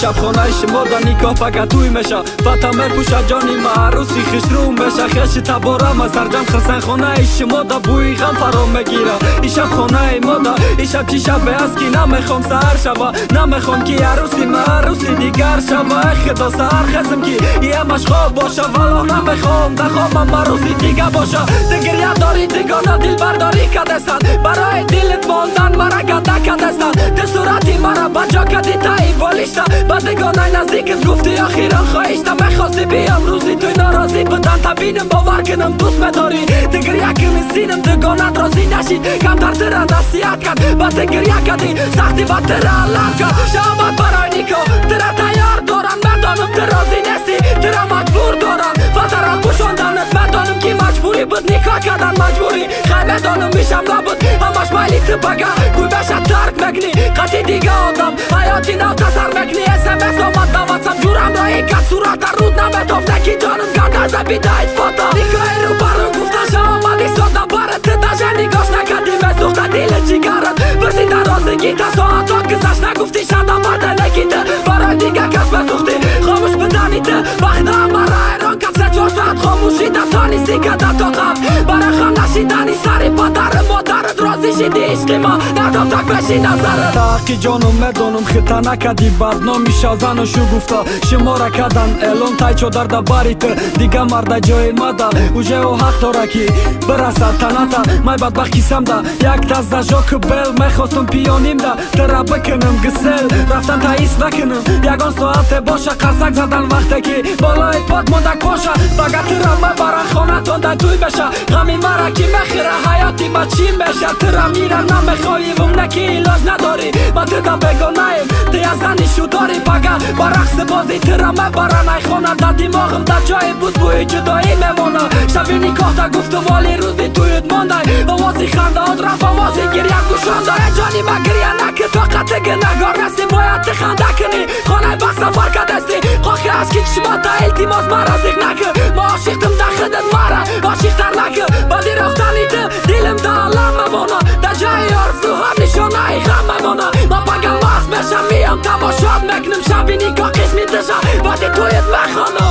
شب خانه شما نیکا فقط توی میشه فتامر پوشا جانی معروسی خشروم میشه خشی تبارا ما سرجم خسن خانه شما دا بوی غم فرام میگیره ای شب خانه ما دا ای شب چی شب است که نمیخوام سهر شبا نمیخوام که عروسی معروسی دیگر شبا خدا سهر خسم که یه همش خواب باشه ولا نمیخوام در خوابم معروسی دیگه باشه دگریه داری دیگانه دل برداری کدستن برای دلت ماندن مرا گده کدستن ده صورتی مرا بجا کدی تایی بالیشتا بدگانه نزدیکت گفتی آخیرا خواهشتم میخواستی بیام روزی توی ناراضی بدن تبینم باور کنم دوست مداری دگر یکی سینم دگانت رازی نشید کمتر تره نصیحت کرد با دگر یکدی سختی با تره علم کرد شامت برای نیکا تره تیار دارن مدانم تره رازی نستی تره مجبور دارن فترم پوشاندنت مدانم که مجبوری بود نیکا کردن مجبوری خیلی دانم میشم نبود همش مایلی تو بگه گوی بشه ترک مکنی قطعی دیگه آدم حیاتی نو تسر مکنی SMS آمد دواتم جورم رایی کت صورت رود نمیتافته کی جانم گرد از بیدایت فاتا نیکای رو برون گفتن شا آمدی سادم برت تداشه نگاش نکردی مسوخته دیل جیگرت برسی در رازگی تا ساعتا گذشت نگفتی شدم برده نگیده برای دیگه کس مسوختی خاموش بدنیده وقت همه ایران کت سه چور ساعت خاموشی دستا نیستی که دستا قبل برای خم نشیدنی سری پادر مادرت رازی شیدی عشقی ما ندافتک بشی نظرت تاقی جانم مدانم خطا نکدی بدنامی شازن و شو گفتا شما را کدن الان تای چو در باریت دیگه مرد جای مادا اوجه و حق داره که برسد تناتا مای بدبخت کیسم دا یک تاز دا جاک بل میخواستم پیانیم دا ترا بکنم گسل رفتن تا ایست نکنم یگان ساعت باشه قرصک زدن وقتی که بالای پاد مندک باشه فقط ترا مبرن خانه تونده توی بشه غمی مرا کی مخیره حیاتی با چیم بشه ترا میرن نمیخوایی ومنکی ایلاج نداری من تدا بگانایم دیازنی شو داری بگه با رقص بازی ترا مبرن ای خانه دا دیماغم دا جای بود بوی جدایی میمونه شبی نکاح دا گفتم والی روزی تویت مانده بوازی خنده آد رفت بوازی گریه گوشانده جانی ما گریه نکه طاقت نگار نستی باید تخنده کنی خانه بخ سفر کدستی خاکی از که شما تا التیماس مرا زیگ نکه ما عاشقتم دا خدت مرا عاشقتر نکه بادی رفتنی ده دیلم دا علم ممونه دا جای آرزو هم نشانه ای غم ممونه ما بگم باز بشم میام تماشات مکنم شبی نکاح قسمی دشم بادی تویت مخانه